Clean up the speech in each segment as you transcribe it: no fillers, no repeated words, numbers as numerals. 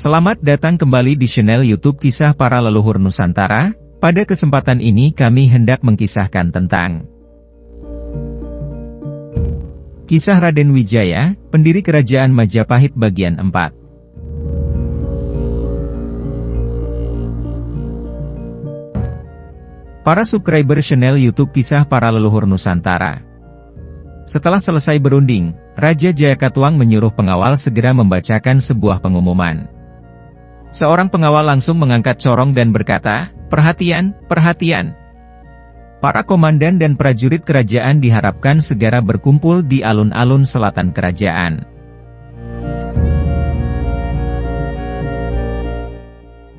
Selamat datang kembali di channel YouTube Kisah Para Leluhur Nusantara. Pada kesempatan ini kami hendak mengkisahkan tentang kisah Raden Wijaya, pendiri Kerajaan Majapahit bagian 4. Para subscriber channel YouTube Kisah Para Leluhur Nusantara. Setelah selesai berunding, Raja Jayakatwang menyuruh pengawal segera membacakan sebuah pengumuman. Seorang pengawal langsung mengangkat corong dan berkata, "Perhatian, perhatian. Para komandan dan prajurit kerajaan diharapkan segera berkumpul di alun-alun selatan kerajaan."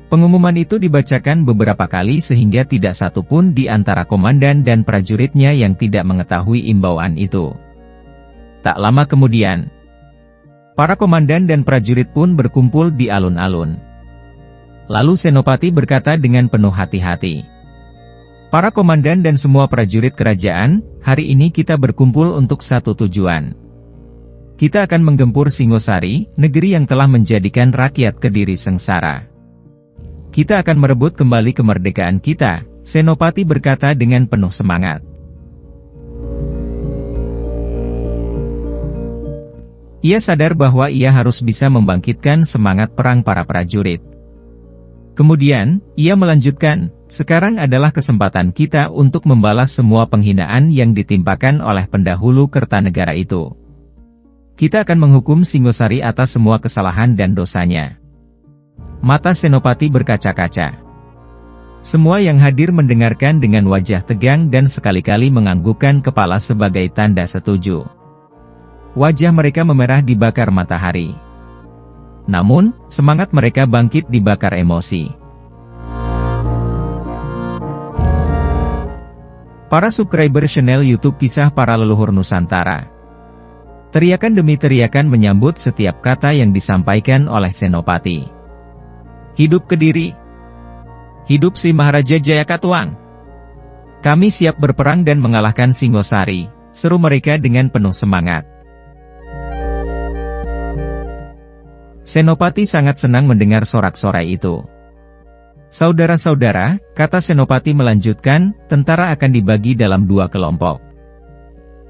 Pengumuman itu dibacakan beberapa kali sehingga tidak satu pun di antara komandan dan prajuritnya yang tidak mengetahui imbauan itu. Tak lama kemudian, para komandan dan prajurit pun berkumpul di alun-alun. Lalu Senopati berkata dengan penuh hati-hati, "Para komandan dan semua prajurit kerajaan, hari ini kita berkumpul untuk satu tujuan. Kita akan menggempur Singosari, negeri yang telah menjadikan rakyat Kediri sengsara. Kita akan merebut kembali kemerdekaan kita," Senopati berkata dengan penuh semangat. Ia sadar bahwa ia harus bisa membangkitkan semangat perang para prajurit. Kemudian, ia melanjutkan, "Sekarang adalah kesempatan kita untuk membalas semua penghinaan yang ditimpakan oleh pendahulu Kertanegara itu. Kita akan menghukum Singosari atas semua kesalahan dan dosanya." Mata Senopati berkaca-kaca. Semua yang hadir mendengarkan dengan wajah tegang dan sekali-kali menganggukkan kepala sebagai tanda setuju. Wajah mereka memerah dibakar matahari. Namun, semangat mereka bangkit dibakar emosi. Para subscriber channel YouTube Kisah Para Leluhur Nusantara. Teriakan demi teriakan menyambut setiap kata yang disampaikan oleh Senopati. "Hidup Kediri! Hidup si Maharaja Jayakatwang! Kami siap berperang dan mengalahkan Singosari," seru mereka dengan penuh semangat. Senopati sangat senang mendengar sorak-sorai itu. "Saudara-saudara," kata Senopati melanjutkan, "tentara akan dibagi dalam dua kelompok.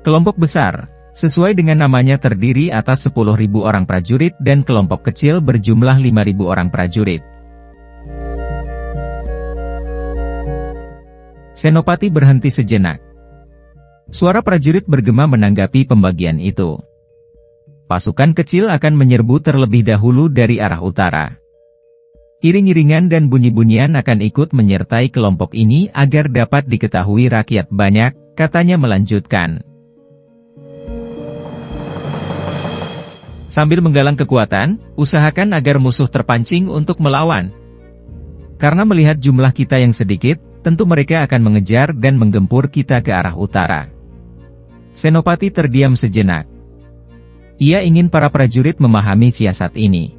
Kelompok besar, sesuai dengan namanya terdiri atas 10.000 orang prajurit dan kelompok kecil berjumlah 5.000 orang prajurit." Senopati berhenti sejenak. Suara prajurit bergema menanggapi pembagian itu. Pasukan kecil akan menyerbu terlebih dahulu dari arah utara. Iring-iringan dan bunyi-bunyian akan ikut menyertai kelompok ini agar dapat diketahui rakyat banyak, katanya melanjutkan. "Sambil menggalang kekuatan, usahakan agar musuh terpancing untuk melawan. Karena melihat jumlah kita yang sedikit, tentu mereka akan mengejar dan menggempur kita ke arah utara." Senopati terdiam sejenak. Ia ingin para prajurit memahami siasat ini.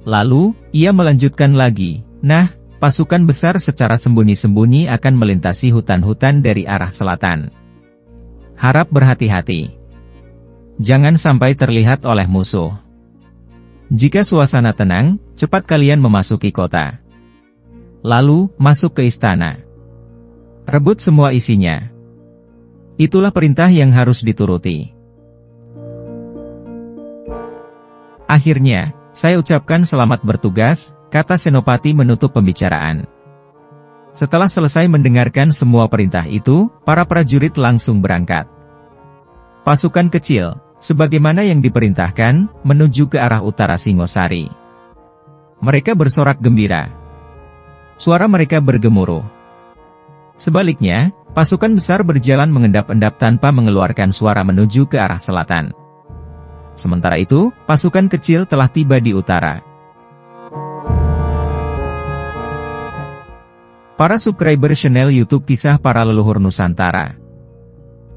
Lalu, ia melanjutkan lagi, "Nah, pasukan besar secara sembunyi-sembunyi akan melintasi hutan-hutan dari arah selatan. Harap berhati-hati. Jangan sampai terlihat oleh musuh. Jika suasana tenang, cepat kalian memasuki kota. Lalu, masuk ke istana. Rebut semua isinya. Itulah perintah yang harus dituruti." "Akhirnya, saya ucapkan selamat bertugas," kata Senopati menutup pembicaraan. Setelah selesai mendengarkan semua perintah itu, para prajurit langsung berangkat. Pasukan kecil, sebagaimana yang diperintahkan, menuju ke arah utara Singosari. Mereka bersorak gembira. Suara mereka bergemuruh. Sebaliknya, pasukan besar berjalan mengendap-endap tanpa mengeluarkan suara menuju ke arah selatan. Sementara itu, pasukan kecil telah tiba di utara. Para subscriber channel YouTube Kisah Para Leluhur Nusantara.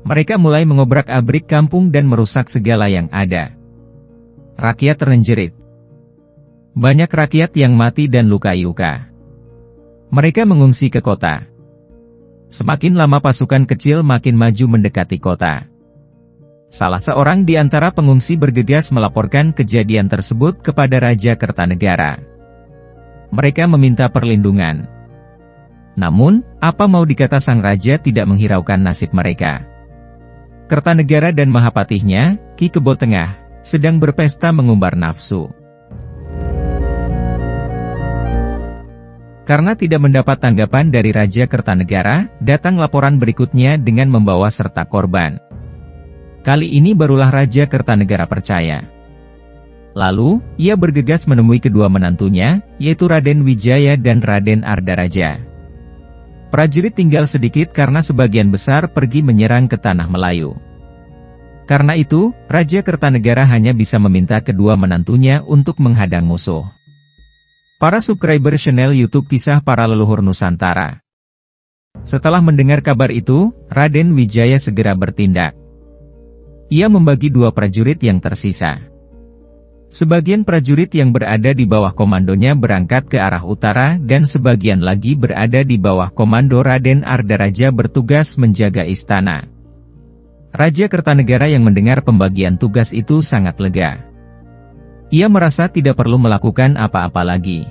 Mereka mulai mengobrak-abrik kampung dan merusak segala yang ada. Rakyat terjerit. Banyak rakyat yang mati dan luka-luka. Mereka mengungsi ke kota. Semakin lama pasukan kecil makin maju mendekati kota. Salah seorang di antara pengungsi bergegas melaporkan kejadian tersebut kepada Raja Kertanegara. Mereka meminta perlindungan. Namun, apa mau dikata sang raja tidak menghiraukan nasib mereka. Kertanegara dan Mahapatihnya, Ki Kebo Tengah, sedang berpesta mengumbar nafsu. Karena tidak mendapat tanggapan dari Raja Kertanegara, datang laporan berikutnya dengan membawa serta korban. Kali ini barulah Raja Kertanegara percaya. Lalu, ia bergegas menemui kedua menantunya, yaitu Raden Wijaya dan Raden Ardaraja. Prajurit tinggal sedikit karena sebagian besar pergi menyerang ke tanah Melayu. Karena itu, Raja Kertanegara hanya bisa meminta kedua menantunya untuk menghadang musuh. Para subscriber channel YouTube Kisah Para Leluhur Nusantara. Setelah mendengar kabar itu, Raden Wijaya segera bertindak. Ia membagi dua prajurit yang tersisa. Sebagian prajurit yang berada di bawah komandonya berangkat ke arah utara dan sebagian lagi berada di bawah komando Raden Ardaraja bertugas menjaga istana. Raja Kertanegara yang mendengar pembagian tugas itu sangat lega. Ia merasa tidak perlu melakukan apa-apa lagi.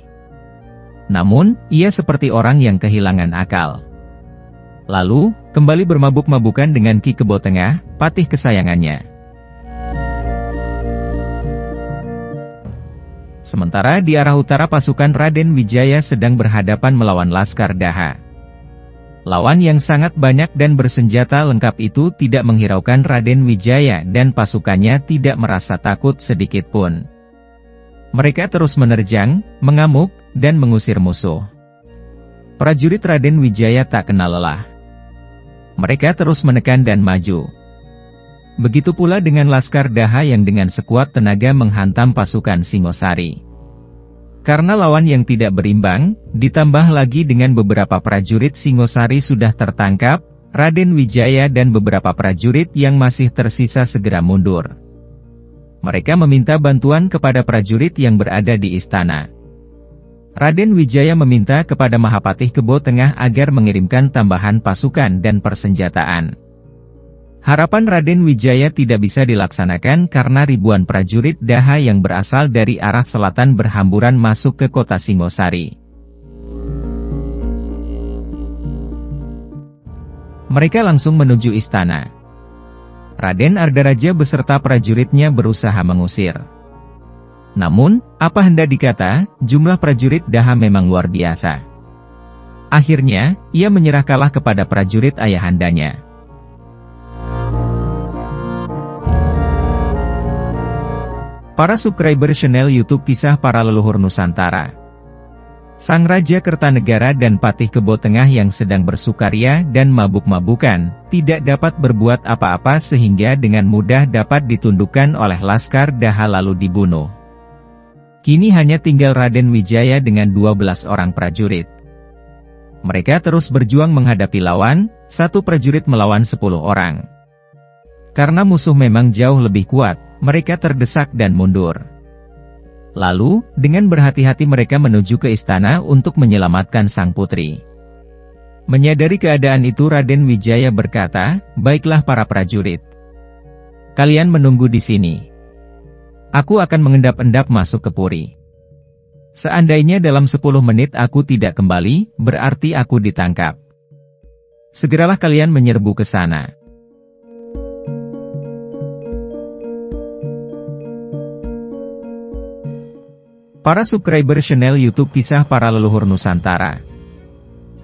Namun, ia seperti orang yang kehilangan akal. Lalu, kembali bermabuk-mabukan dengan Ki Kebo Tengah, patih kesayangannya. Sementara di arah utara pasukan Raden Wijaya sedang berhadapan melawan Laskar Daha. Lawan yang sangat banyak dan bersenjata lengkap itu tidak menghiraukan Raden Wijaya dan pasukannya tidak merasa takut sedikit pun. Mereka terus menerjang, mengamuk, dan mengusir musuh. Prajurit Raden Wijaya tak kenal lelah. Mereka terus menekan dan maju. Begitu pula dengan Laskar Daha yang dengan sekuat tenaga menghantam pasukan Singosari. Karena lawan yang tidak berimbang, ditambah lagi dengan beberapa prajurit Singosari sudah tertangkap, Raden Wijaya dan beberapa prajurit yang masih tersisa segera mundur. Mereka meminta bantuan kepada prajurit yang berada di istana. Raden Wijaya meminta kepada Mahapatih Kebo Tengah agar mengirimkan tambahan pasukan dan persenjataan. Harapan Raden Wijaya tidak bisa dilaksanakan karena ribuan prajurit Daha yang berasal dari arah selatan berhamburan masuk ke kota Singosari. Mereka langsung menuju istana. Raden Ardaraja beserta prajuritnya berusaha mengusir. Namun, apa hendak dikata, jumlah prajurit Daha memang luar biasa. Akhirnya, ia menyerah kalah kepada prajurit ayahandanya. Para subscriber channel YouTube Kisah Para Leluhur Nusantara. Sang Raja Kertanegara dan Patih Kebo Tengah yang sedang bersukaria dan mabuk-mabukan, tidak dapat berbuat apa-apa sehingga dengan mudah dapat ditundukkan oleh Laskar Daha lalu dibunuh. Kini hanya tinggal Raden Wijaya dengan 12 orang prajurit. Mereka terus berjuang menghadapi lawan, satu prajurit melawan 10 orang. Karena musuh memang jauh lebih kuat, mereka terdesak dan mundur. Lalu, dengan berhati-hati mereka menuju ke istana untuk menyelamatkan sang putri. Menyadari keadaan itu Raden Wijaya berkata, "Baiklah para prajurit. Kalian menunggu di sini. Aku akan mengendap-endap masuk ke Puri. Seandainya dalam 10 menit aku tidak kembali, berarti aku ditangkap. Segeralah kalian menyerbu ke sana." Para subscriber channel YouTube Kisah Para Leluhur Nusantara.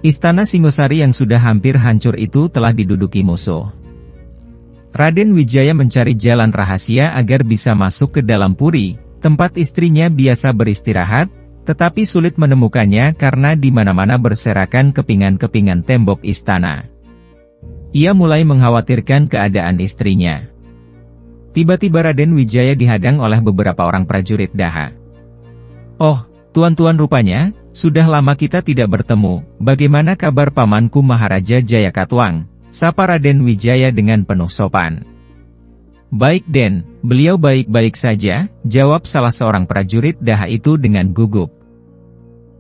Istana Singosari yang sudah hampir hancur itu telah diduduki musuh. Raden Wijaya mencari jalan rahasia agar bisa masuk ke dalam Puri, tempat istrinya biasa beristirahat, tetapi sulit menemukannya karena di mana-mana berserakan kepingan-kepingan tembok istana. Ia mulai mengkhawatirkan keadaan istrinya. Tiba-tiba Raden Wijaya dihadang oleh beberapa orang prajurit Daha. "Oh, tuan-tuan, rupanya, sudah lama kita tidak bertemu, bagaimana kabar pamanku Maharaja Jayakatwang?" sapa Raden Wijaya dengan penuh sopan. "Baik Den, beliau baik-baik saja," jawab salah seorang prajurit Daha itu dengan gugup.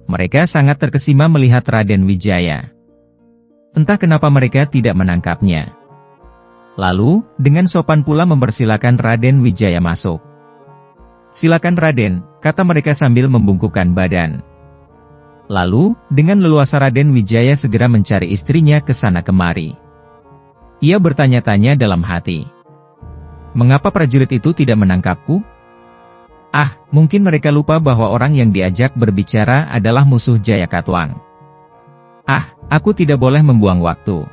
Mereka sangat terkesima melihat Raden Wijaya. Entah kenapa mereka tidak menangkapnya. Lalu, dengan sopan pula mempersilakan Raden Wijaya masuk. "Silakan Raden," kata mereka sambil membungkukkan badan. Lalu, dengan leluasa Raden Wijaya segera mencari istrinya ke sana kemari. Ia bertanya-tanya dalam hati. Mengapa prajurit itu tidak menangkapku? Ah, mungkin mereka lupa bahwa orang yang diajak berbicara adalah musuh Jaya Katuang. Ah, aku tidak boleh membuang waktu.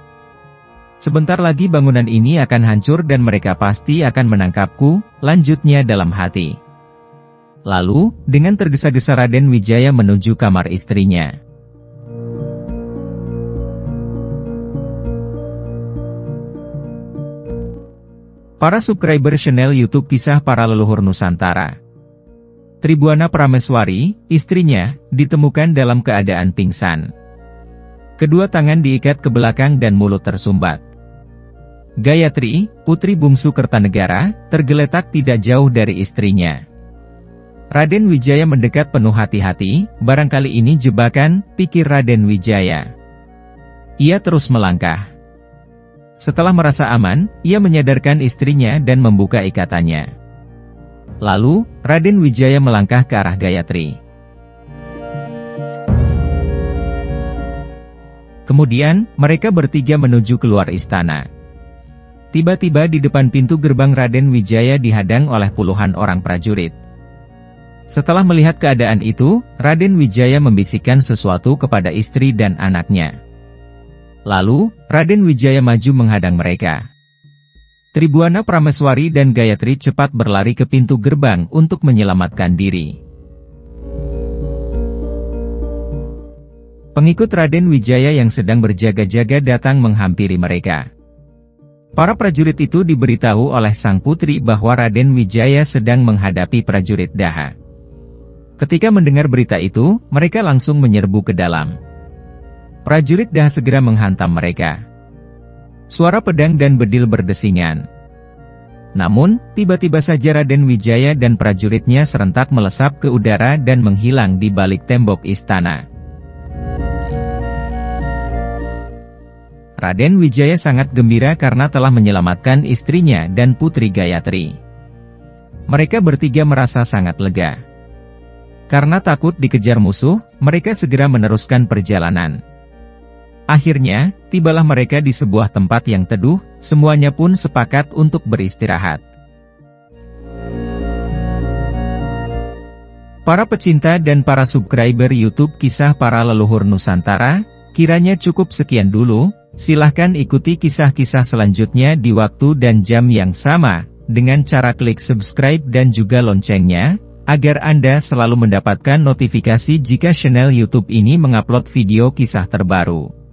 Sebentar lagi bangunan ini akan hancur dan mereka pasti akan menangkapku, lanjutnya dalam hati. Lalu, dengan tergesa-gesa Raden Wijaya menuju kamar istrinya. Para subscriber channel YouTube Kisah Para Leluhur Nusantara. Tribuana Prameswari, istrinya, ditemukan dalam keadaan pingsan. Kedua tangan diikat ke belakang dan mulut tersumbat. Gayatri, putri bungsu Kertanegara, tergeletak tidak jauh dari istrinya. Raden Wijaya mendekat penuh hati-hati, barangkali ini jebakan, pikir Raden Wijaya. Ia terus melangkah. Setelah merasa aman, ia menyadarkan istrinya dan membuka ikatannya. Lalu, Raden Wijaya melangkah ke arah Gayatri. Kemudian, mereka bertiga menuju keluar istana. Tiba-tiba di depan pintu gerbang Raden Wijaya dihadang oleh puluhan orang prajurit. Setelah melihat keadaan itu, Raden Wijaya membisikkan sesuatu kepada istri dan anaknya. Lalu, Raden Wijaya maju menghadang mereka. Tribuana Prameswari dan Gayatri cepat berlari ke pintu gerbang untuk menyelamatkan diri. Pengikut Raden Wijaya yang sedang berjaga-jaga datang menghampiri mereka. Para prajurit itu diberitahu oleh sang putri bahwa Raden Wijaya sedang menghadapi prajurit Daha. Ketika mendengar berita itu, mereka langsung menyerbu ke dalam. Prajurit Daha segera menghantam mereka. Suara pedang dan bedil berdesingan. Namun, tiba-tiba saja Raden Wijaya dan prajuritnya serentak melesap ke udara dan menghilang di balik tembok istana. Raden Wijaya sangat gembira karena telah menyelamatkan istrinya dan putri Gayatri. Mereka bertiga merasa sangat lega. Karena takut dikejar musuh, mereka segera meneruskan perjalanan. Akhirnya, tibalah mereka di sebuah tempat yang teduh, semuanya pun sepakat untuk beristirahat. Para pecinta dan para subscriber YouTube Kisah Para Leluhur Nusantara, kiranya cukup sekian dulu, silahkan ikuti kisah-kisah selanjutnya di waktu dan jam yang sama, dengan cara klik subscribe dan juga loncengnya, agar Anda selalu mendapatkan notifikasi jika channel YouTube ini mengupload video kisah terbaru.